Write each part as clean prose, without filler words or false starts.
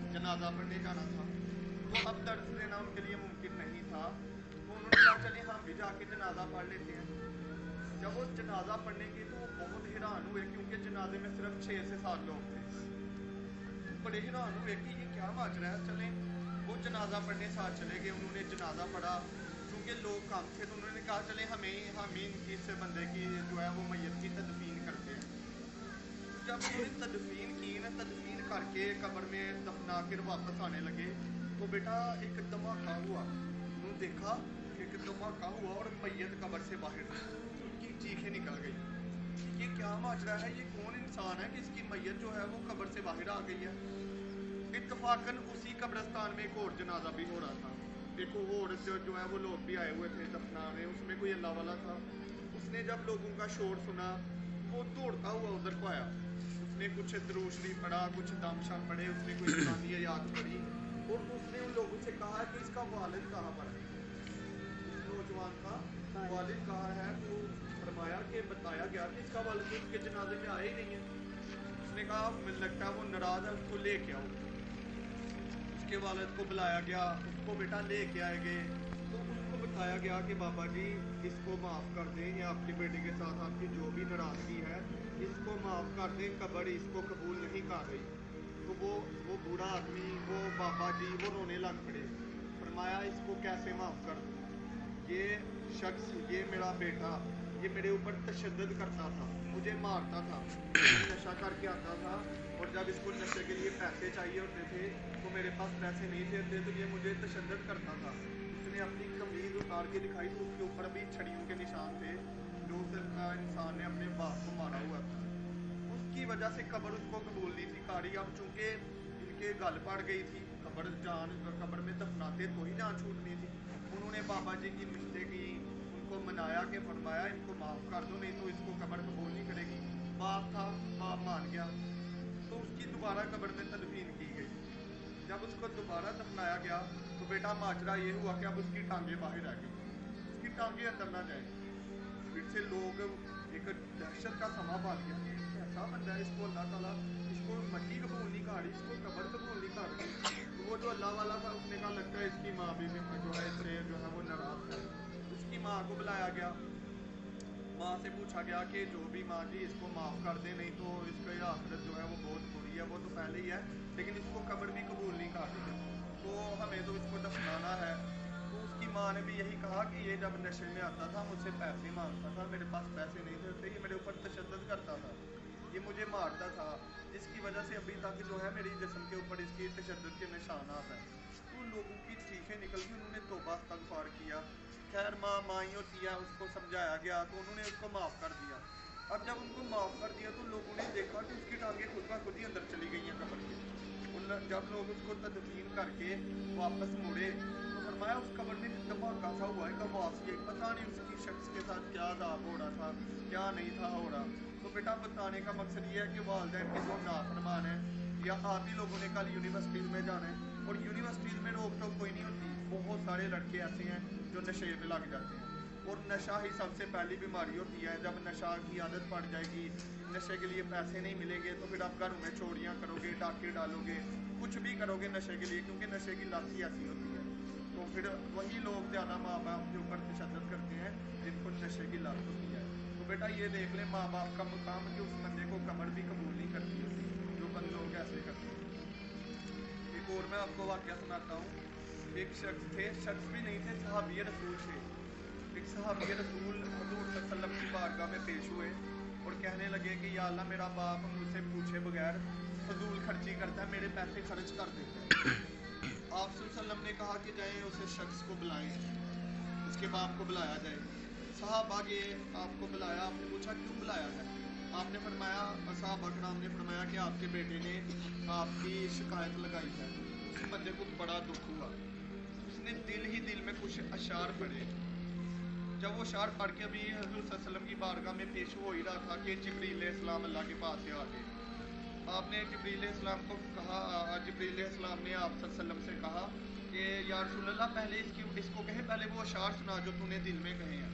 जनाजा पढ़ने जाना था, तो अब दर्स देना उनके लिए मुमकिन नहीं था, तो उन्होंने कहा चलिए हम भी जाके जनाजा पढ़ लेते हैं। जब वो जनाजा पढ़ने की तो वो बहुत हैरान हुए, क्योंकि जनाजे में सिर्फ 6 से 7 लोग थे। बड़े हैरान हुए कि ये क्या माजरा है। चले वो जनाजा पढ़ने साथ चले गए, उन्होंने जनाजा पढ़ा। क्योंकि लोग कम थे तो उन्होंने कहा चले हम ही इस बंदे की जो है वो मैयत की तदफीन करते हैं। जब उन्होंने तदफीन की ना, तदफीन करके कब्र में दफना कर वापस आने लगे तो बेटा एक धमाका हुआ। उन्होंने देखा कि एक धमाका हुआ और मैयत कब्र से बाहर, उनकी चीखें निकल गई। ये क्या माजरा है, ये कौन इंसान है कि इसकी मैयत जो है वो कब्र से बाहर आ गई है। इत्तफाकन उसी कब्रिस्तान में एक और जनाजा भी हो रहा था। एक और जो है वो लोग भी आए हुए थे दफनाने, उसमें कोई अल्लाह वाला था। उसने जब लोगों का शोर सुना वो दौड़ता हुआ उधर को आया। उसने कुछ दरूद शरीफ पढ़ा, कुछ दम शम पढ़े, उसने कोई कुरानी आयत पढ़ी और उसने उन लोगों से कहा कि इसका वालिद कहाँ पर है, उस नौजवान का वालिद कहाँ है। तो फरमाया कि बताया गया कि इसका वालिद उसके जनाजे में आया ही नहीं है। उसने कहा मुझे लगता है वो नाराज है, उसको लेके आओ। उसके वालिद को बुलाया गया, उसको बेटा लेके आए गए तो उसको बताया गया कि बाबा जी इसको माफ़ कर दें, ये आपके बेटे के साथ आपकी जो भी नाराज़गी है इसको माफ़ कर दें, कब्र इसको कबूल नहीं कर रही। तो वो बूढ़ा आदमी, वो बाबा जी वो रोने लग पड़े। फरमाया इसको कैसे माफ़ कर दूँ, ये शख्स, ये मेरा बेटा, ये मेरे ऊपर तशद्दुद करता था, मुझे मारता था, नशा करके आता था और जब इसको नशे के लिए पैसे चाहिए होते थे तो मेरे पास पैसे नहीं थे तो ये मुझे तशद्दुद करता था। उसने अपनी कमीज उतार के दिखाई तो उसके ऊपर भी छड़ियों के निशान थे जो उस इंसान ने अपने बाप को मारा हुआ था। उसकी वजह से कब्र उसको कबूल नहीं थी कारी। अब चूंकि इनके गल पड़ गई थी, कब्र में दफनाते तो ही जान छूटनी थी। उन्होंने बाबा जी की मिन्नतें की, उनको मनाया कि फरमाया इनको माफ़ कर दो नहीं तो इसको कब्र कबूल नहीं करेगी। बाप था, बाप मान गया तो उसकी दोबारा कब्र में तदफीन की गई। जब उसको दोबारा दफनाया गया तो बेटा माजरा ये हुआ कि अब उसकी टांगे बाहर आ गई, उसकी टांगे अंदर ना जाए। फिर से लोग एक दहशत का समा पा गया, ऐसा बंदा है इसको अल्लाह ताला इसको मट्टी कबूल नहीं कर रही, इसको कब्र कबूल नहीं कर रही। तो वो जो अल्लाह वाला था उसने कहा लगता है इसकी माँ भी जो है इससे जो है वो नाराज़ है। उसकी माँ को बुलाया गया, माँ से पूछा गया कि जो भी माँ जी इसको माफ़ कर दे नहीं तो इसका आखिरत जो है वो बहुत बुरी है। वो तो पहले ही है लेकिन इसको कब्र भी कबूल नहीं कर रही है तो हमें तो इसको दफनाना है। तो उसकी माँ ने भी यही कहा कि ये जब नशे में आता था मुझसे पैसे मांगता था, मेरे पास पैसे नहीं थे, ये मेरे ऊपर तशद्दुद करता था, ये मुझे मारता था, जिसकी वजह से अभी तक जो है मेरी जिस्म के ऊपर इसकी तशद्दुद के निशानात हैं। तो लोगों की चीखें निकल गई, उन्होंने तौबा इस्तगफार किया। खैर माँ ही होती है, उसको समझाया गया तो उन्होंने उसको माफ़ कर दिया। अब जब उनको माफ़ कर दिया तो लोगों ने देखा कि उसकी टांगें खुद ब खुद ही अंदर चली गई हैं कब्र के। जब लोग उसको तदफीन करके वापस मुड़े तो फरमाया उस कब्र में धमाका सा हुआ, एक आवाज़ की, पता नहीं उसकी शख्स के साथ क्या अज़ाब हो रहा था क्या नहीं था हो रहा। तो बेटा बताने का मकसद ये है कि वालिदैन के जो नाफरमान है या आप ही लोगों ने कल यूनिवर्सिटीज़ में जाना है और यूनिवर्सिटीज़ में रोक टोक कोई नहीं होती। बहुत सारे लड़के ऐसे हैं जो नशे में लग जाते हैं और नशा ही सबसे पहली बीमारी होती है। जब नशा की आदत पड़ जाएगी, नशे के लिए पैसे नहीं मिलेंगे तो फिर आप घरों में चोरियाँ करोगे, डाके डालोगे, कुछ भी करोगे नशे के लिए, क्योंकि नशे की लत ही ऐसी होती है। तो फिर वही लोग ज़्यादा माँ बाप के ऊपर तशद्दुद करते हैं जिनको नशे की लत होती है। तो बेटा ये देख लें माँ बाप का मुकाम कि उस बंदे को कब्र भी कबूल नहीं करती होती जो बंद लोग ऐसे करते हैं। एक और मैं आपको वाक़या सुनाता हूँ। एक शख्स थे, शख्स भी नहीं थे, सहाबी रसूल थे। एक सहाबी रसूल हुज़ूर सल्लल्लाहु अलैहि वसल्लम की बारगाह में पेश हुए और कहने लगे कि या अल्लाह मेरा बाप मुझसे पूछे बगैर फजूल खर्ची करता है, मेरे पैसे खर्च कर देता है। आप सल्लल्लाहु अलैहि वसल्लम ने कहा कि जाएं उस शख्स को बुलाएं। उसके बाप को बुलाया जाए। साहब आगे आपको बुलाया, आपने पूछा क्यों बुलाया है? आपने फरमाया, साहब अकराम ने फरमाया कि आपके बेटे ने आपकी शिकायत लगाई है। उस बंदे को बड़ा दुख हुआ, उसने दिल ही दिल में कुछ अशार पढ़े। जब वो अशार पढ़ के अभी हज़रत सल्लल्लाहु अलैहि वसल्लम की बारगाह में पेश हो ही रहा था कि जिब्रील अलैहिस्सलाम अल्लाह के पास से आ गए। आपने जिब्रील अलैहिस्सलाम को कहा, जिब्रील अलैहिस्सलाम ने आप सल्लल्लाहु अलैहि वसल्लम से कहा कि या रसूल अल्लाह पहले इसको कहे, पहले वो अशार सुना जो तूने दिल में कहे हैं।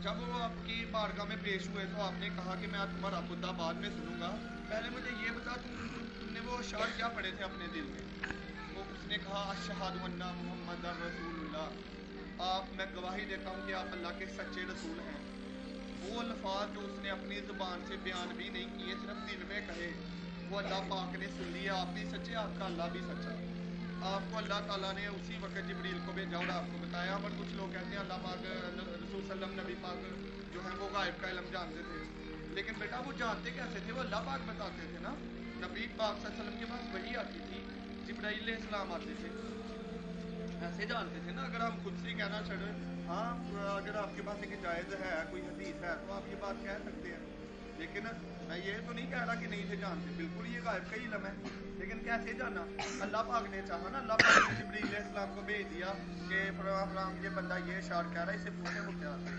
जब वो आपकी बारगाह में पेश हुए तो आपने कहा कि मैं तुम्हारा मुद्दा बाद में सुनूंगा, पहले मुझे ये बता तुमने वो अशार क्या पढ़े थे अपने दिल में? वो उसने कहा अशहदु अन्ना मुहम्मदर रसूलुल्लाह, मैं गवाही देता हूँ कि आप अल्लाह के सच्चे रसूल हैं। वो अल्फाज जो उसने अपनी ज़ुबान से बयान भी नहीं किए, सिर्फ दिल में कहे, वो अल्लाह पाक ने सुन लिया। आप भी सच्चे, आपका अल्लाह भी सच्चा। आपको अल्लाह ताला ने उसी वक्त जिब्रील को भेजा और आपको बताया। पर कुछ लोग कहते हैं अल्लाह पाक रसूल सल्लम नबी पाक जो है वो गायब का इल्म जानते थे, लेकिन बेटा वो जानते कैसे थे? वो अल्लाह पाक बताते थे ना। नबी पाक सल्लल्लाहु अलैहि वसल्लम के पास वही आती थी, जिब्राइल अलैहिस्सलाम आते थे, ऐसे जानते थे ना। अगर हम खुद से कहना छोड़े, हाँ अगर आपके पास एक जायज़ है, कोई हदीस है, तो आप ये बात कह सकते हैं, लेकिन मैं ये तो नहीं कह रहा कि नहीं थे जानते, बिल्कुल ये गायब का ही इल्म है। लेकिन कैसे जाना? अल्लाह पाक ने चाहा ना, अल्लाह पाक ने जिब्रील अलैहिस्सलाम को भेज दिया कि फलां ये बंदा ये अशार कह रहा है, इसे पूछे वो क्या है।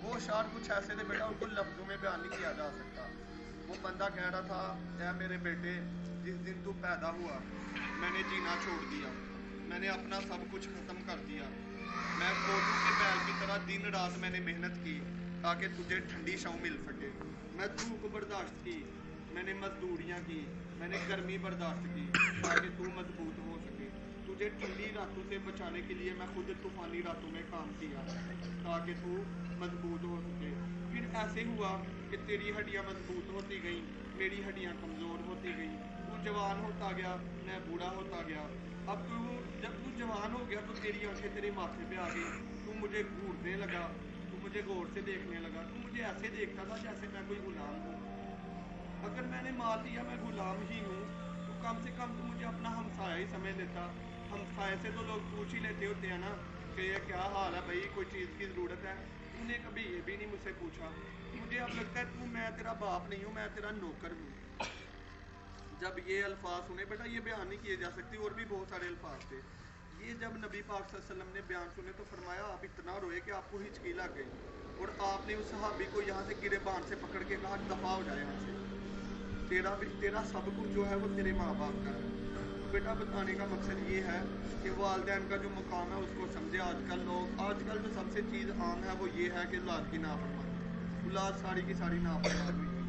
वो अशार कुछ ऐसे थे बेटा, उनको लफ्ज़ों में बयान नहीं किया जा सकता। वो बंदा कह रहा था, ऐ मेरे बेटे, जिस दिन तू पैदा हुआ मैंने जीना छोड़ दिया, मैंने अपना सब कुछ ख़त्म कर दिया। मैं कोटू के बैल की तरह दिन रात मैंने मेहनत की ताकि तुझे ठंडी छाँव मिल सके। मैं धूप बर्दाश्त की, मैंने मजदूरियाँ की, मैंने गर्मी बर्दाश्त की ताकि तू मजबूत हो सके। तुझे ठंडी रातों से बचाने के लिए मैं खुद तूफानी रातों में काम किया ताकि तू मजबूत हो सके। फिर ऐसे हुआ कि तेरी हड्डियाँ मजबूत होती गईं, मेरी हड्डियाँ कमज़ोर होती गईं। तू जवान होता गया, मैं बूढ़ा होता गया। अब जब तू जवान हो गया तो तेरी आंखें तेरे माथे पे आ गई, तू मुझे घूरने लगा, तू मुझे गौर से देखने लगा, तू मुझे ऐसे देखता था जैसे मैं कोई गुलाम हूँ। अगर मैंने मान लिया मैं गुलाम ही हूँ तो कम से कम तू मुझे अपना हमसाया ही समझ लेता। हमसाए से तो लोग पूछ ही लेते होते हैं ना कि ये क्या हाल है भाई, कोई चीज़ की ज़रूरत है। तूने कभी ये भी नहीं मुझसे पूछा। मुझे अब लगता है तू, मैं तेरा बाप नहीं हूँ, मैं तेरा नौकर हूँ। जब ये अल्फाज सुने बेटा, ये बयान नहीं किए जा सकते, और भी बहुत सारे अल्फाज थे। ये जब नबी पाक सल्लल्लाहु अलैहि वसल्लम ने बयान सुने तो फरमाया आप इतना रोए कि आपको हिचकी लग गई, और आपने उस सहाबी को यहाँ से गिरेबान से पकड़ के कहा दफा हो जाए यहाँ से, तेरा सब कुछ जो है वो तेरे माँ बाप का है। तो बेटा बताने का मकसद ये है कि वालिदैन का जो मुकाम है उसको समझे। आजकल जो सबसे चीज़ आम है वो ये है कि औलाद की नाफरमानी, औलाद सारी की सारी नाफरमान हुई है।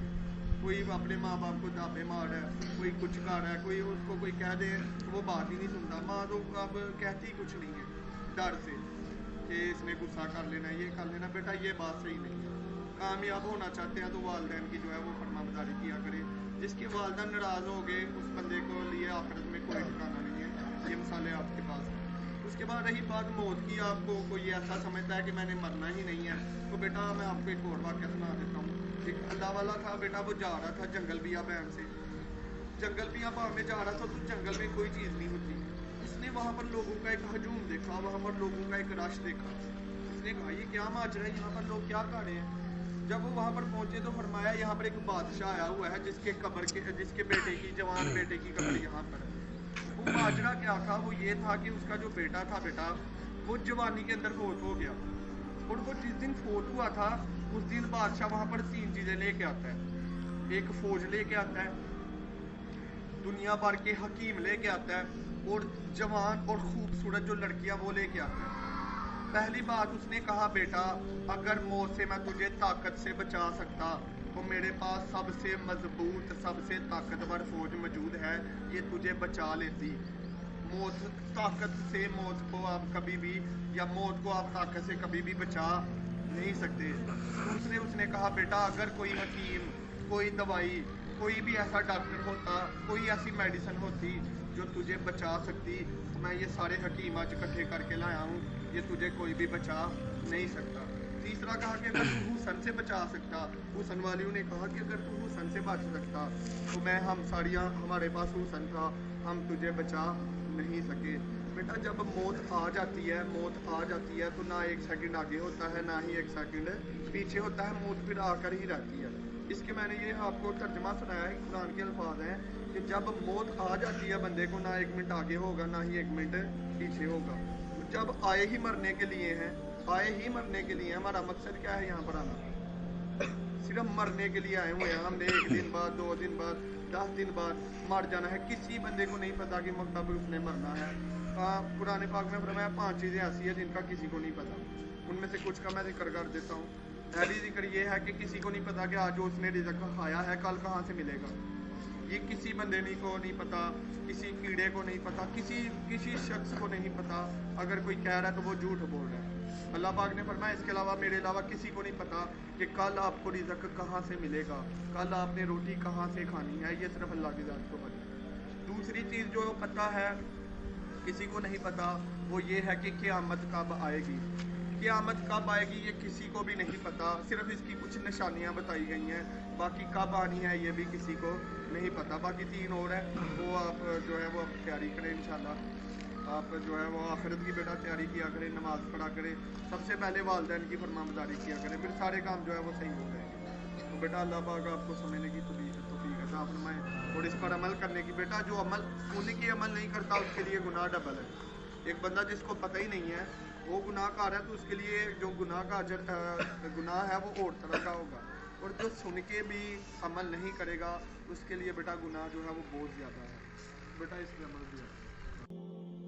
कोई अपने माँ बाप को दाबे मार रहा है, कोई कुछ कर रहा है, कोई उसको कोई कह दे तो वो बात ही नहीं सुनता। माँ तो अब कहती कुछ नहीं है डर से कि इसने गुस्सा कर लेना, ये कर लेना। बेटा ये बात सही नहीं है। कामयाब होना चाहते हैं तो वालिदैन की जो है वो फरमाबरदारी किया करे। जिसके वालिदैन नाराज़ हो गए उस बंदे को लिए आखिरत में कोई ठिकाना नहीं है। ये मिसालें आपके पास हैं। उसके बाद रही बात मौत की, आपको कोई ऐसा समझता है कि मैंने मरना ही नहीं है, तो बेटा मैं आपको एक और वाक़या सुना देता हूँ। एक अल्लाह वाला था बेटा, वो जा रहा था जंगल बियाबान से, जंगल बियाबान में जा रहा था तो जंगल में कोई चीज़ नहीं होती। उसने वहाँ पर लोगों का एक हजूम देखा, वहाँ पर लोगों का एक रश देखा। उसने कहा ये क्या माजरा है, यहाँ पर लोग क्या कर रहे हैं। जब वो वहाँ पर पहुँचे तो फरमाया यहाँ पर एक बादशाह आया हुआ है जिसके बेटे की, जवान बेटे की कब्र यहाँ पर है। वो माजरा क्या था? वो ये था कि उसका जो बेटा था बेटा, वो जवानी के अंदर फौत हो गया, और वो जिस दिन फौत हुआ था उस दिन बादशाह वहाँ पर 3 चीज़ें लेके आता है। एक फौज लेके आता है, दुनिया भर के हकीम लेके आता है, और जवान और खूबसूरत जो लड़कियां वो लेके आता है। पहली बात उसने कहा बेटा अगर मौत से मैं तुझे ताकत से बचा सकता तो मेरे पास सबसे मजबूत सबसे ताकतवर फौज मौजूद है, ये तुझे बचा लेती। मौत ताकत से मौत को आप कभी भी, या मौत को आप ताकत से कभी भी बचा नहीं सकते। दूसरे उसने कहा बेटा अगर कोई हकीम, कोई दवाई, कोई भी ऐसा डॉक्टर होता, कोई ऐसी मेडिसिन होती जो तुझे बचा सकती, मैं ये सारे हकीम आज इकट्ठे करके लाया हूँ, ये तुझे कोई भी बचा नहीं सकता। तीसरा कहा कि अगर तू हुसन से बचा सकता, हुसन वालियों ने कहा कि अगर तू हुसन से बच सकता तो मैं, हम साड़ियाँ, हमारे पास हुसन था, हम तुझे बचा नहीं सके। बेटा जब मौत आ जाती है तो ना एक सेकंड आगे होता है ना ही एक सेकंड पीछे होता है, मौत फिर आकर ही रहती है। इसके मैंने ये आपको तर्जमा सुनाया है, कुरान के अल्फाज हैं कि जब मौत आ जाती है बंदे को, ना एक मिनट आगे होगा ना ही एक मिनट पीछे होगा। तो जब आए ही मरने के लिए हैं, हमारा मकसद क्या है यहाँ पर आना? सिर्फ मरने के लिए आए हुए हैं। हमने 1 दिन बाद, 2 दिन बाद, 10 दिन बाद मर जाना है। किसी बंदे को नहीं पता कि कब उसने मरना है। कुरान पाक में फरमाया 5 चीज़ें ऐसी है जिनका किसी को नहीं पता। उनमें से कुछ का मैं जिक्र कर देता हूँ। पहली जिक्र ये है कि किसी को नहीं पता कि आज जो उसने रिज़्क खाया है कल कहाँ से मिलेगा। ये किसी बंदे को नहीं पता, किसी कीड़े को नहीं पता, किसी शख्स को नहीं पता। अगर कोई कह रहा है तो वो झूठ बोल रहा है। अल्लाह पाक ने फरमाया इसके अलावा, मेरे अलावा किसी को नहीं पता कि कल आपको रिज़्क कहाँ से मिलेगा, कल आपने रोटी कहाँ से खानी है। ये सिर्फ अल्लाह की ज़ात को पता है। दूसरी चीज़ जो पता है किसी को नहीं पता, वो ये है कि क़यामत कब आएगी। क़यामत कब आएगी ये किसी को भी नहीं पता, सिर्फ इसकी कुछ निशानियाँ बताई गई हैं। बाकी कब आनी है ये भी किसी को नहीं पता। बाकी 3 और है, वो आप जो है वो तैयारी करें इंशाल्लाह। आप जो है वो आखिरत की बेटा तैयारी किया करें, नमाज़ पढ़ा करें, सबसे पहले वालिदैन की फरमाबरदारी किया करें, फिर सारे काम जो है वो सही हो जाएंगे। तो बेटा अल्लाह पाक आपको समझने की तौफीक अता फरमाए और इस पर अमल करने की। बेटा जो अमल उन्हीं की अमल नहीं करता उसके लिए गुनाह डबल है। एक बंदा जिसको पता ही नहीं है वो गुनाहगार है, तो उसके लिए जो गुनाह का गुनाह है वो और तरह का होगा। और जो सुन के भी अमल नहीं करेगा उसके लिए बेटा गुनाह जो है वो बहुत ज़्यादा है। बेटा इस पर अमल किया।